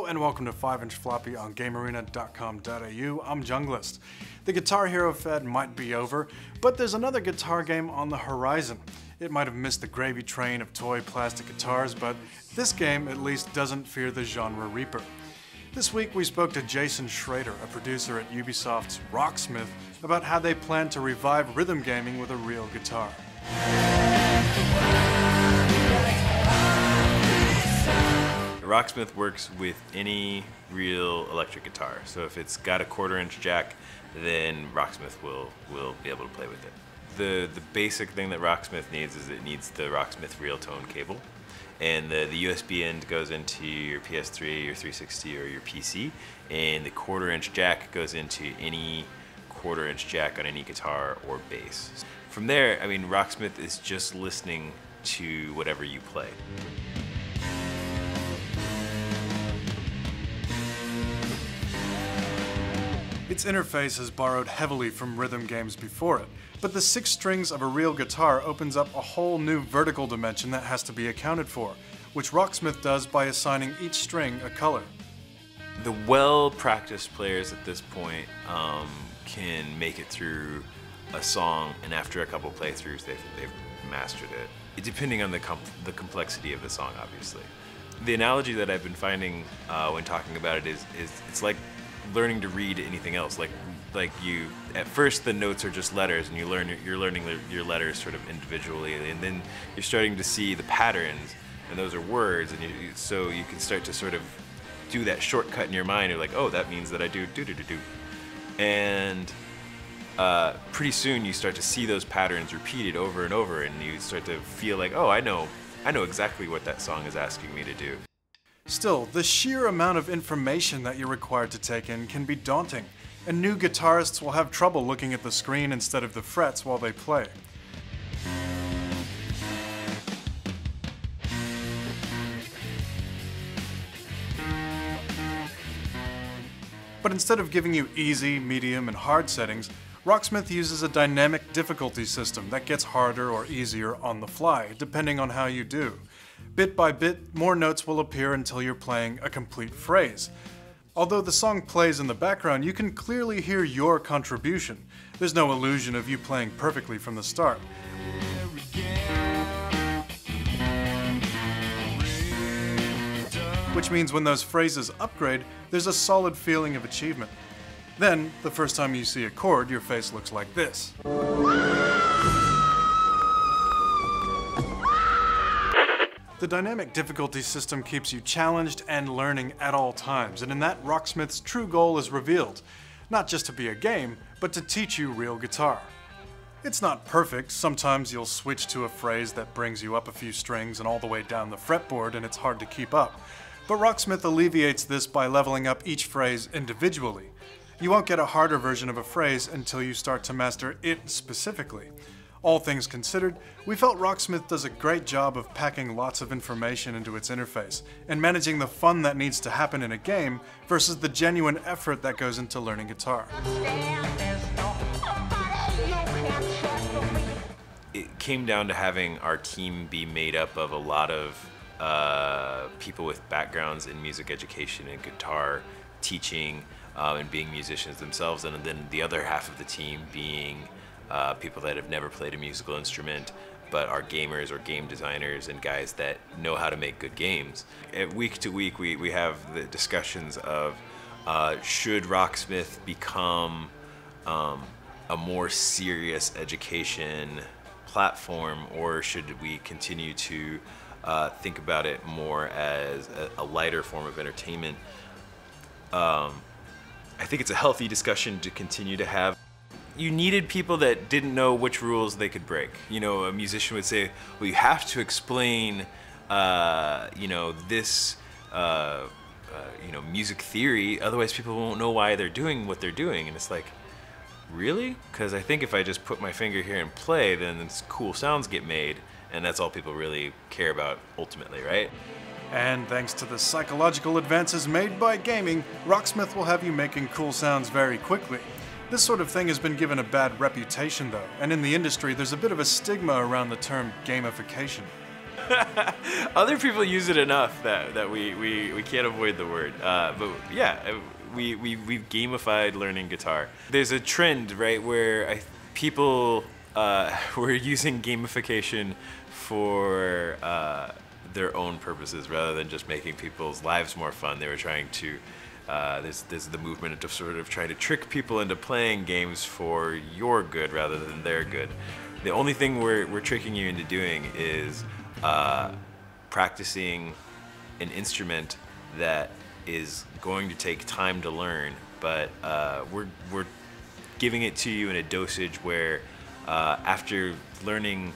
and welcome to 5-inch Floppy on GameArena.com.au. I'm Junglist. The Guitar Hero Fed might be over, but there's another guitar game on the horizon. It might have missed the gravy train of toy plastic guitars, but this game at least doesn't fear the genre reaper. This week we spoke to Jason Schrader, a producer at Ubisoft's Rocksmith, about how they plan to revive rhythm gaming with a real guitar. Rocksmith works with any real electric guitar. So if it's got a 1/4-inch jack, then Rocksmith will be able to play with it. The basic thing that Rocksmith needs is it needs the Rocksmith real tone cable. And the USB end goes into your PS3, your 360, or your PC. And the 1/4-inch jack goes into any 1/4-inch jack on any guitar or bass. From there, I mean, Rocksmith is just listening to whatever you play. Its interface has borrowed heavily from rhythm games before it, but the 6 strings of a real guitar opens up a whole new vertical dimension that has to be accounted for, which Rocksmith does by assigning each string a color. The well-practiced players at this point can make it through a song, and after a couple playthroughs, they've mastered it. Depending on the complexity of the song, obviously. The analogy that I've been finding when talking about it is it's like learning to read anything else. Like you, at first the notes are just letters, and you're learning your letters sort of individually, and then you're starting to see the patterns, and those are words, and so you can start to sort of do that shortcut in your mind. You're like, oh, that means that I do do do do do, and pretty soon you start to see those patterns repeated over and over, and you start to feel like, oh, I know exactly what that song is asking me to do. Still, the sheer amount of information that you're required to take in can be daunting, and new guitarists will have trouble looking at the screen instead of the frets while they play. But instead of giving you easy, medium, and hard settings, Rocksmith uses a dynamic difficulty system that gets harder or easier on the fly, depending on how you do. Bit by bit, more notes will appear until you're playing a complete phrase. Although the song plays in the background, you can clearly hear your contribution. There's no illusion of you playing perfectly from the start. Which means when those phrases upgrade, there's a solid feeling of achievement. Then, the first time you see a chord, your face looks like this. The dynamic difficulty system keeps you challenged and learning at all times, and in that, Rocksmith's true goal is revealed. Not just to be a game, but to teach you real guitar. It's not perfect. Sometimes you'll switch to a phrase that brings you up a few strings and all the way down the fretboard, and it's hard to keep up. But Rocksmith alleviates this by leveling up each phrase individually. You won't get a harder version of a phrase until you start to master it specifically. All things considered, we felt Rocksmith does a great job of packing lots of information into its interface and managing the fun that needs to happen in a game versus the genuine effort that goes into learning guitar. It came down to having our team be made up of a lot of people with backgrounds in music education and guitar teaching and being musicians themselves, and then the other half of the team being people that have never played a musical instrument but are gamers or game designers and guys that know how to make good games. Week to week we have the discussions of should Rocksmith become a more serious education platform, or should we continue to think about it more as a lighter form of entertainment. I think it's a healthy discussion to continue to have. You needed people that didn't know which rules they could break. You know, a musician would say, well, you have to explain, you know, this, you know, music theory, otherwise people won't know why they're doing what they're doing. And it's like, really? Because I think if I just put my finger here and play, then cool sounds get made, and that's all people really care about ultimately, right? And thanks to the psychological advances made by gaming, Rocksmith will have you making cool sounds very quickly. This sort of thing has been given a bad reputation though, and in the industry there's a bit of a stigma around the term gamification. Other people use it enough that we can't avoid the word. But yeah, we've gamified learning guitar. There's a trend, right, where people were using gamification for their own purposes rather than just making people's lives more fun. They were trying to there's the movement of sort of trying to trick people into playing games for your good rather than their good. The only thing we're tricking you into doing is practicing an instrument that is going to take time to learn, but we're giving it to you in a dosage where after learning,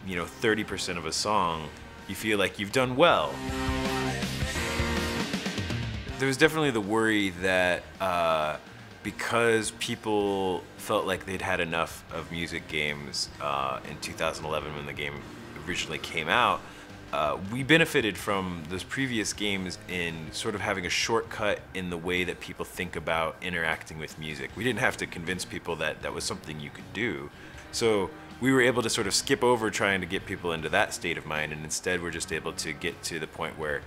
30% of a song, you feel like you've done well. There was definitely the worry that because people felt like they'd had enough of music games in 2011 when the game originally came out, we benefited from those previous games in sort of having a shortcut in the way that people think about interacting with music. We didn't have to convince people that that was something you could do. So we were able to sort of skip over trying to get people into that state of mind, and instead we're just able to get to the point where,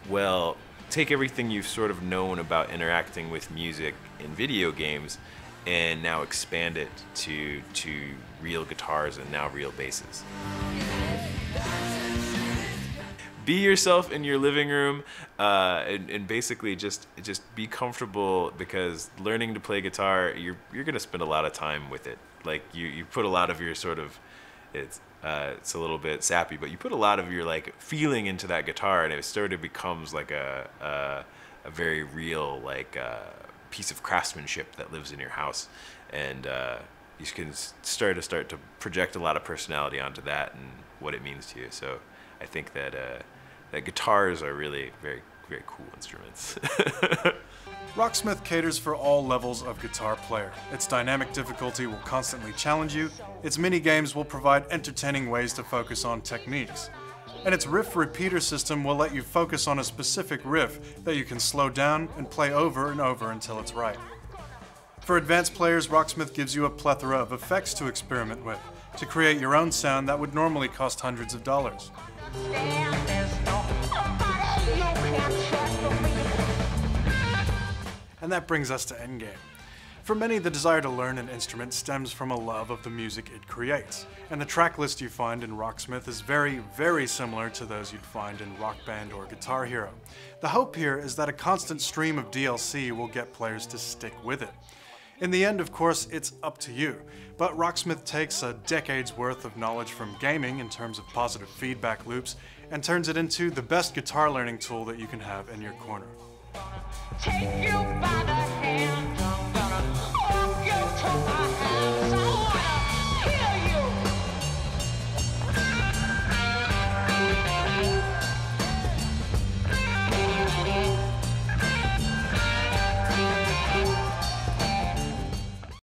well, take everything you've sort of known about interacting with music in video games and now expand it to real guitars and now real basses. Be yourself in your living room and basically just be comfortable, because learning to play guitar, you're gonna spend a lot of time with it. Like you put a lot of your sort of, it's a little bit sappy, but you put a lot of your like feeling into that guitar, and it sort of becomes like a very real like piece of craftsmanship that lives in your house, and you can start to project a lot of personality onto that and what it means to you. So I think that that guitars are really very, very cool instruments. Rocksmith caters for all levels of guitar player. Its dynamic difficulty will constantly challenge you, its mini-games will provide entertaining ways to focus on techniques, and its riff repeater system will let you focus on a specific riff that you can slow down and play over and over until it's right. For advanced players, Rocksmith gives you a plethora of effects to experiment with, to create your own sound that would normally cost hundreds of dollars. And that brings us to Endgame. For many, the desire to learn an instrument stems from a love of the music it creates, and the track list you find in Rocksmith is very, very similar to those you'd find in Rock Band or Guitar Hero. The hope here is that a constant stream of DLC will get players to stick with it. In the end, of course, it's up to you, but Rocksmith takes a decade's worth of knowledge from gaming in terms of positive feedback loops and turns it into the best guitar learning tool that you can have in your corner. Take you by the